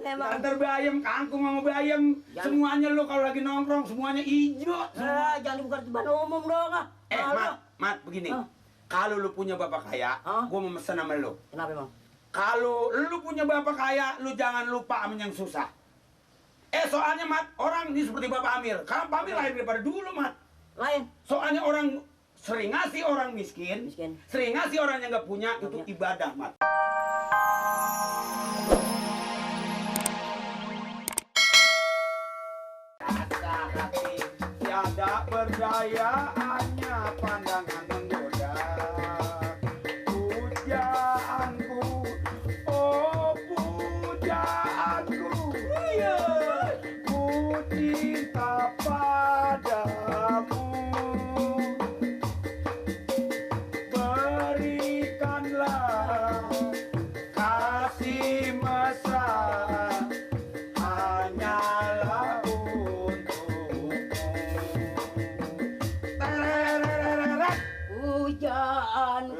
emang. Ntar bayam, kangkung sama bayam. Semuanya lu kalau lagi nongkrong semuanya hijau. Jangan dibuka di depan umum dong. Mat, begini. Kalau lu punya bapak kaya, gua mau mesen sama lu. Kenapa emang? Kalau lu punya bapak kaya, lu jangan lupa sama yang susah. Soalnya Mat, orang ini seperti Bapak Amir. Karena Pak Amir lahir daripada dulu, Mat. Lain. Soalnya orang sering ngasih orang miskin. Sering ngasih orang yang nggak punya, itu ibadah, Mat. Tiada berdaya, hanya pandangan menggoda. Pujaanku, oh pujaanku, ku cinta padamu. Berikanlah kasih mesra, hanyalah untukmu. Pujaan.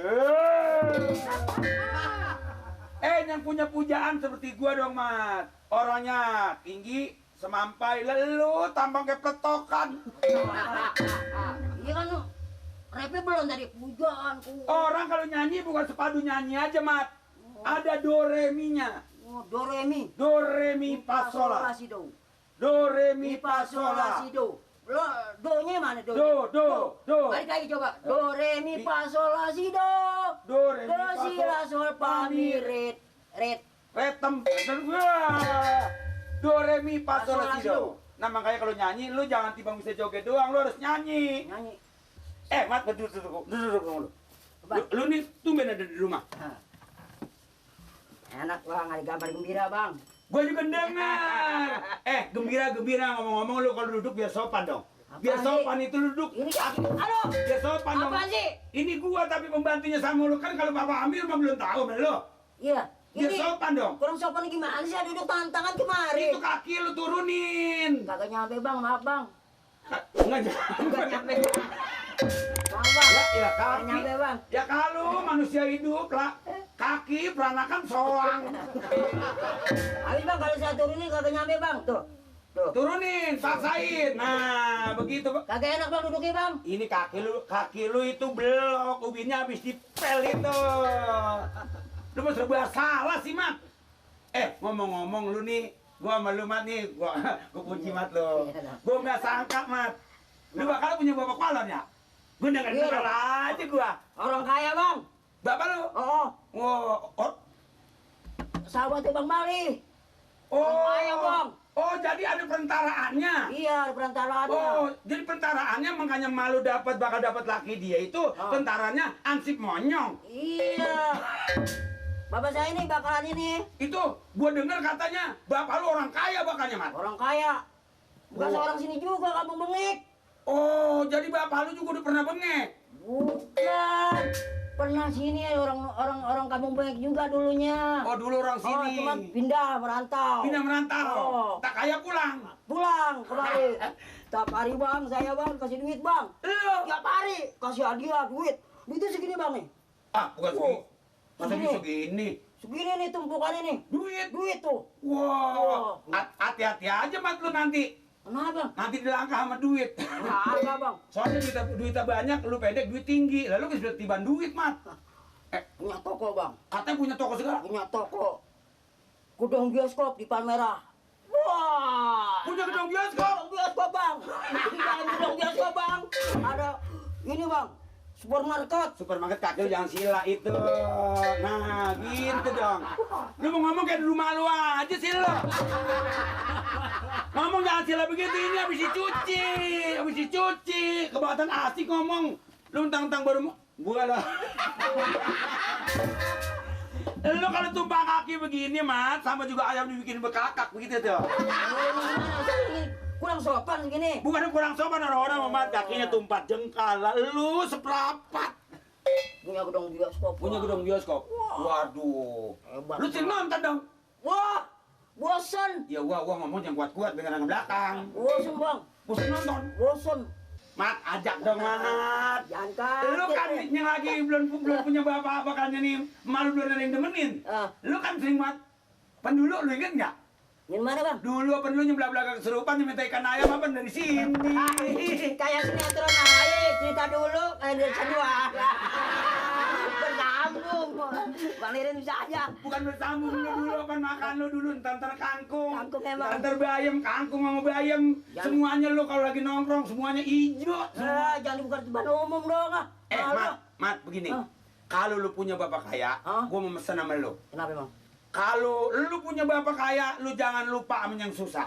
Yang punya pujaan seperti gua dong, Mat. Orangnya tinggi, semampai, lelu, tampang kayak peletokan. Iya kan lu, rapnya belum tadi pujaanku. Orang kalau nyanyi bukan sepadu nyanyi aja, Mat. Ada do re mi-nya. Do re mi. Do re mi fa sol la. Do re mi fa sol la. Lo do-nya mana do? Do. Balik lagi coba. Do re mi fa sol la si do. Do re mi Do fa si la sol fa mi re. Retem. Do re mi fa sol la si do. Nah makanya kalau nyanyi lu jangan tiba bisa joget doang, lu harus nyanyi. Mat, duduk dulu. Lu nih tumben ada di rumah. Enak bang, ada gambar gembira bang. Gua juga dengar. Gembira ngomong-ngomong lu kalau duduk biar sopan dong. Biar sopan itu duduk. Ini aduh. Biar sopan dong. Apaan sih? Ini gua tapi pembantunya sama lu kan kalau Bapak Amir mah belum tahu sama lu. Iya. Biar sopan dong. Kurang sopan gimana sih? Duduk tangan kemari. Itu kaki lu turunin. Kagak nyampe bang, maaf bang. Enggak nyampe. Maaf bang. Ya kaki. Nyampe bang. Ya kalau manusia hidup lah. Kaki peranakan soang. Habis bang kalau saya turunin kagak nyampe bang. Tuh. Turunin, paksain. Nah, begitu. Kagak enak bang duduknya bang. Ini kaki lu itu belok, ubinnya habis dipel itu. Lu mau serba salah sih, Mat. Ngomong-ngomong lu nih, gua sama lu, Mat nih, gua kunci Mat lu. Gua nggak sangka, Mat. Lu bakal punya bapak kolon ya? Gua dengar aja gua. Orang kaya bang. Bapak lu? Sahabatnya Bang Mali. Orang kaya bang. Jadi ada perantaraannya. Iya, ada perantaraannya. Jadi perantaraannya makanya malu bakal dapat laki dia itu tentaranya ansip monyong. Iya. Bapak saya ini bakalan ini. Itu gua dengar katanya bapak lu orang kaya bakalnya, Mat. Orang kaya. Bukan seorang sini juga kampung Bengek. Jadi bapak lu juga udah pernah bengek? Bukan. Pernah sini orang kampung Bengek juga dulunya. Dulu orang sini. Cuma pindah merantau. Tak kaya pulang. Pulang kembali. Tiap hari bang, saya bang kasih duit bang. Tiap hari kasih hadiah duit. Duitnya segini bang nih. Bukan segini. Masa segini? Segini nih tumpukannya nih. Duit tuh. Wah. Hati-hati aja Mat lu nanti. Kenapa? Nanti dilangkah sama duit. Harga bang. Soalnya duitnya banyak, lu pendek, duit tinggi. Lalu bisa tiban duit, Mat. Punya toko bang. Katanya punya toko segala. Punya toko. Gudang bioskop di Palmerah. Wah. Punya gedung bioskop? Gedung bioskop bang. Gedung bioskop bang. Ada ini bang. Supermarket kaki lu jangan sila itu. Nah, gitu dong. Lu mau ngomong kayak di rumah lu aja sih lu. Ngomong jangan sila begitu, ini habis dicuci. Kebuatan asik ngomong. Lu mentang-mentang baru gua lah. Lu kalau tumpah kaki begini, Mat, sama juga ayam dibikin bekakak begitu tuh. Kurang sopan gini. Bukan kurang sopan, orang-orang Mat, kakinya tumpah jengkal. Lu seprapat. Punya gedung bioskop. Waduh. Hebat. Lu sering nonton dong. Wah, bosan. Ya gua ngomong yang kuat-kuat dengan yang belakang. Bosan bang. Bosan nonton. Bosan. Mat, ajak dong Mat. Jangan kaget. Lu kan yang lagi belum punya bapak-bapak kan nih, malu belum ada yang demenin. Lu kan sering Mat. Pendulu lu inget nggak? Yang mana bang? Dulu apa lu nyebelah belakang kesurupan diminta ikan ayam apa dari sini? Kayak sinetron aja, cerita dulu kayak dari sandiwara. Bersambung. Bang Lirin bisa aja. Bukan bersambung dulu apa makan lu dulu ntar kangkung. Kangkung emang. Ntar bayam, kangkung sama bayam. Semuanya lu kalau lagi nongkrong semuanya hijau. Jangan dibuka di depan umum dong. Mat, begini. Kalau lu punya bapak kaya, gua mau mesen sama lu. Kenapa bang? Kalau lu punya bapak kaya, lu jangan lupa sama yang susah.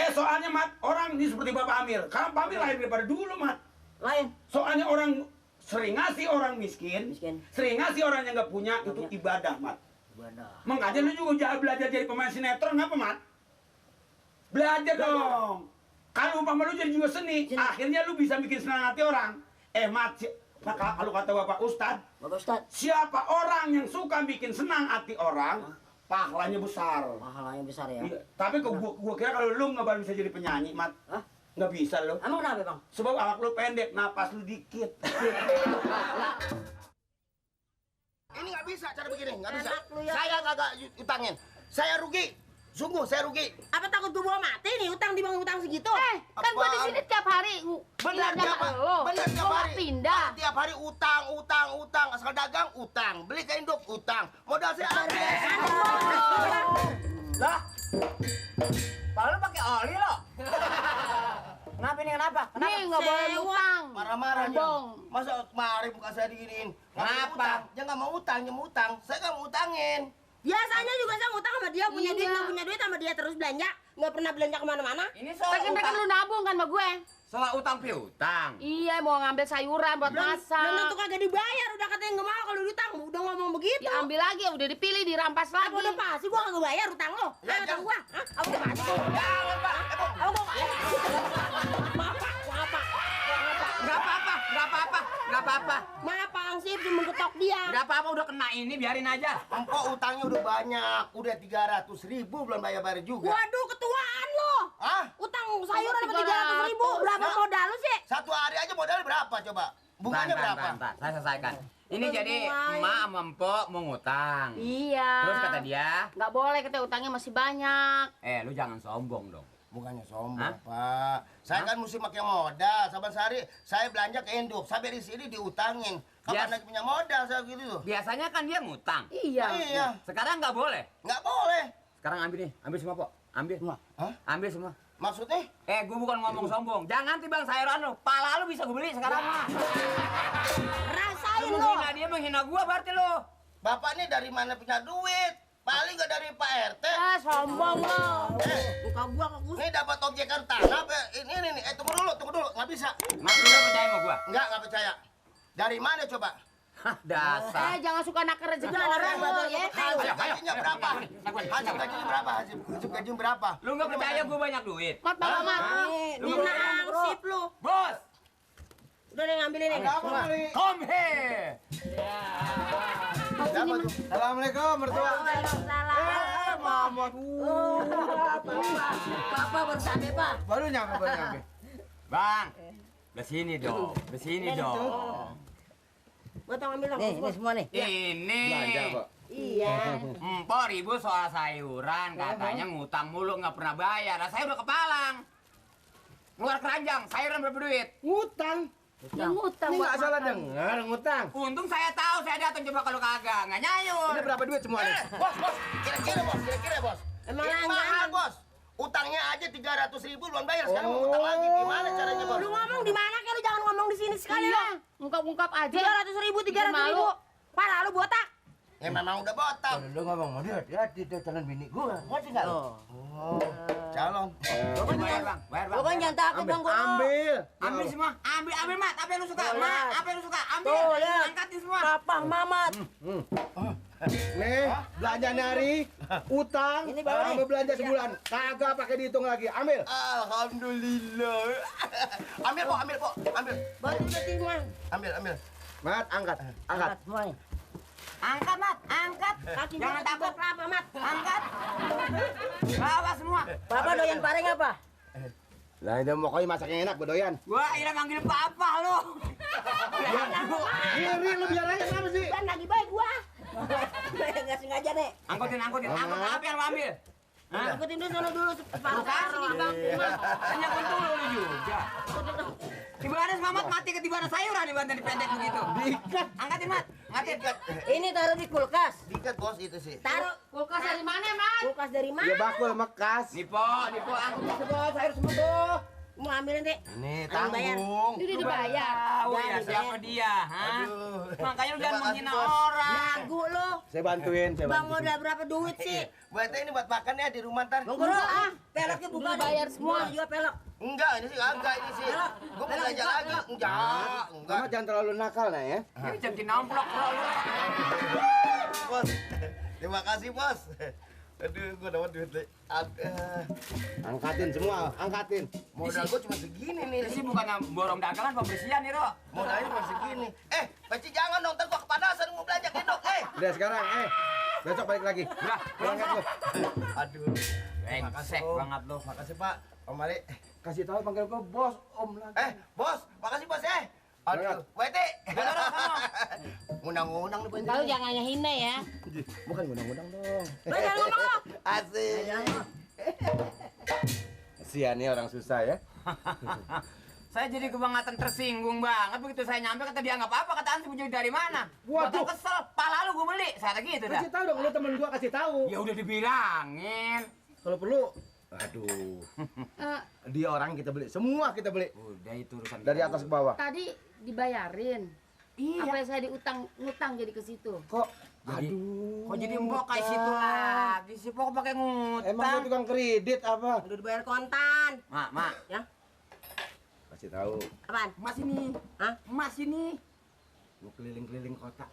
Soalnya Mat, orang ini seperti Bapak Amir. Karena Pak Amir lahir daripada dulu, Mat. Lain. Soalnya orang sering ngasih orang miskin. Sering ngasih orang yang nggak punya, itu ibadah, Mat. Ibadah. Makanya lu juga jangan belajar jadi pemain sinetron, apa, Mat? Belajar dong. Kalau umpama lu jadi juga seni, akhirnya lu bisa bikin senang hati orang. Mat, kalau kata Bapak Ustadz, siapa orang yang suka bikin senang hati orang, pahalanya besar. Pahalanya besar ya? Iya. Tapi gua kira kalau lu nggak bakal bisa jadi penyanyi, Mat. Hah? Nggak bisa lo. Emang kenapa bang? Sebab awak lu pendek, napas lu dikit. Ini nggak bisa cara begini, nggak bisa. Enak lu ya. Saya kagak utangin. Saya rugi. Sungguh saya rugi. Apa takut gue bawa mati nih utang di bang utang segitu? Kan gue di sini tiap hari. Benar tiap hari. Benar tiap Gua hari. pindah. Tiap hari utang. Asal dagang utang. Beli kain hidup utang. Modal saya habis. Lah, kalau lu pakai oli lo? Kenapa ini kenapa? Nih nggak boleh utang. Marah-marah aja. Sombong. Masa kemarin muka saya diginiin. Kenapa? Dia nggak mau utang, dia mau utang. Saya nggak mau utangin. Biasanya juga saya ngutang sama dia, punya duit Iya. nggak punya duit sama dia terus belanja, nggak pernah belanja kemana-mana. Ini soal Pengen lu nabung kan sama gue. Soal utang piutang. Iya mau ngambil sayuran buat Dan masak. itu kagak dibayar, udah katanya nggak mau kalau diutang, udah ngomong begitu. Ya ambil lagi, udah dipilih dirampas lagi. Apa udah pasti gua kagak bayar utang lo? Ya, Ayo utang gua. Hah? Apa udah pasti? Jangan, Pak. Apa gua Maaf, Pak. Nggak apa-apa. Maaf, Pak Ansip cuma ketok dia. Nggak apa-apa, udah kena ini, biarin aja. Empok utangnya udah banyak. Udah 300.000 belum bayar juga. Waduh, ketuaan lo. Hah? Utang sayuran sama 300.000. Berapa Nah. modal lu sih? Satu hari aja modalnya berapa coba? Bunganya berapa? Bentar, saya selesaikan. Ini Udah jadi mulai. emak sama empok mau ngutang. Iya. Terus kata dia, Nggak boleh, katanya utangnya masih banyak. lu jangan sombong dong. Bukannya sombong, Hah? Pak. Saya kan mesti pakai modal. Saban sehari saya belanja ke induk. Sampai di sini diutangin. Kapan lagi punya modal saya gitu tuh? Biasanya kan dia ngutang. Iya. Iya. Sekarang nggak boleh. Nggak boleh. Sekarang ambil nih, ambil semua, Pok. Ambil. Hah? Ambil semua. Maksudnya? Gue bukan ngomong sombong. Jangan timbang sayuran lu. Pala lu bisa gue beli sekarang. Rasain Lu lo. menghina dia, menghina gua berarti lu. Bapak nih dari mana punya duit? Paling nggak dari Pak RT. Sombong lo. Muka gua kok kusut. Ini dapat objekan tanah. Ini nih. Tunggu dulu. Nggak bisa. Mas, lu nggak percaya sama gua? Nggak percaya. Dari mana coba? Hah, dasar. Jangan suka nakar rezeki Jangan orang nakar lo rezeki. ya. Hasil gajinya berapa? Hasil gajinya berapa? Hasil gajinya berapa? Lu nggak percaya gua banyak duit? Mat, Bang Mat. Dina Ansip lu. Bos, Udah deh ngambil ini. come here. Assalamualaikum mertua. Waalaikumsalam. Mamot. Papa baru sampai pak. Baru nyampe. Bang, kesini dong, kesini dong. Gua tau ngambil dong. Nih, ini semua nih. Ini. Iya. Empok ribut soal sayuran, katanya ngutang mulu nggak pernah bayar. Nah, saya udah kepalang. Keluar keranjang, sayuran berapa duit? Ngutang. Ya ngutang Ini buat nggak salah makan. dengar ngutang. Untung saya tahu, saya datang coba kalau kagak, nggak nyayur. Ini berapa duit semuanya? Bos. Kira-kira bos. Emang Ini langganan. mahal bos. Utangnya aja 300.000 belum bayar. Sekarang mau utang lagi. Gimana caranya bos? Lu ngomong di mana kayak lu jangan ngomong di sini sekali Iya, lo. ungkap-ungkap aja. 300.000, 300.000. Parah lu botak. Ya memang udah botak. Lu ngomong sama dia, hati-hati dia calon bini gua. Ngerti nggak lu? Calon. Bayar bang, bayar bang. Pokoknya jangan takut bang gua. Ambil semua, ambil Mat, apa yang lu suka? Mat, apa yang lu suka? Ambil, Tuh, lihat. angkatin semua. Papa Mamat. Nih, belanja nyari, utang, Ini baru nih. sama belanja sebulan. Kagak pakai dihitung lagi. Ambil. Alhamdulillah. Ambil po. Baru udah timang. Ambil. Mat, angkat. Angkat semua nih. Angkat Mat, angkat. Kaki Jangan takut. Apa, Mat? Angkat. Bawa semua. Papa doyan pareng apa? Lah, ini mau koi masak yang enak, bedoyan. Gua ira manggil papa lu. Kiri lu biar aja kenapa sih? Kan lagi baik gua. Nggak sengaja nih. Angkutin. Angkut apa yang lu ambil? Hah? Ikutin dulu sana dulu Lu separuh. kasih nih bang, hanya untung lu juga. Tiba-tiba Mamat mati ketiban sayuran di banten dipendek begitu. Diikat. Angkatin Mat, angkatin. Ini taruh di kulkas. Diikat bos itu sih. Taruh Kulkas dari mana, Mat? kulkas dari Ya mana? bakul mekas. Nipo, angkut itu bos, sayur semua tuh. Mau ambil nanti. Ini Ayo bayar. tanggung. Ini udah dibayar. Tahu Udah, ya dibayar. siapa dia, ha? Aduh. Makanya lu Terima jangan kasih, menghina Bos. orang. Lagu lo. Saya bantuin, saya Bang bantuin. modal berapa duit sih? Buat ini buat makan ya di rumah ntar. Bang Guru, peloknya bukan. Udah bayar semua. Mau juga pelok. Enggak, ini sih enggak ini sih. Gua mau belanja lagi. Enggak. Mama jangan terlalu nakal nah ya. Ini jadi namplok bro lu. Bos. Terima kasih, Bos. Aduh, gua dapat duit nih. Angkatin semua, angkatin. Modal gua cuma segini nih. Ini sih bukan borong dagangan pembersihan nih, Ro. Modalnya cuma segini. Peci jangan dong, ntar gua kepanasan mau belanja gendong. Udah sekarang, besok balik lagi. Udah, pulang Berangkat lu. lu. Aduh. Brengsek banget lu. Makasih, Pak. Om Mali. Kasih tahu panggil gua bos, om lagi. Bos, makasih Bos ya. Aduh, Wete. Undang-undang nih Tahu jangan hina ya. Bukan undang-undang dong. Jangan ngomong lo. Asik. Kasihan nih orang susah ya. Saya jadi kebangetan tersinggung banget begitu saya nyampe kata dia nggak apa-apa kata Ansi mau jadi dari mana? Waduh. Gua kesel, pala lu gua beli. Saya gitu dah. Kasih tahu dong, lu temen gua kasih tahu. Ya udah dibilangin. Kalau perlu, aduh. Dia orang kita beli, semua kita beli. Udah itu urusan Dari atas ke bawah. Tadi dibayarin. Iya. Apa yang saya ngutang jadi ke situ? Kok? Jadi- Aduh. Kok jadi mbok kayak situ lagi sih? Pokok pakai Emang lu ngutang. tukang kredit apa? Udah dibayar kontan. Mak. Ya, Kasih tahu. apaan? Mas ini. Hah? Mas ini. Mau keliling-keliling kota.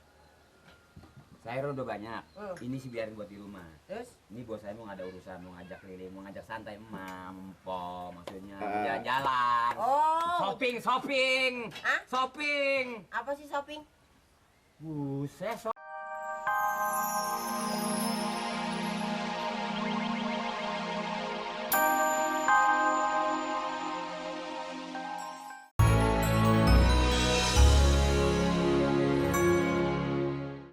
Sayur udah banyak. Hmm. Ini sih biarin buat di rumah. Terus? Ini bos saya mau ada urusan, mau ngajak keliling, mau ngajak santai, mampo maksudnya mau Ah. jalan-jalan. Oh, Shopping. Hah? Shopping. apa sih shopping? Buset,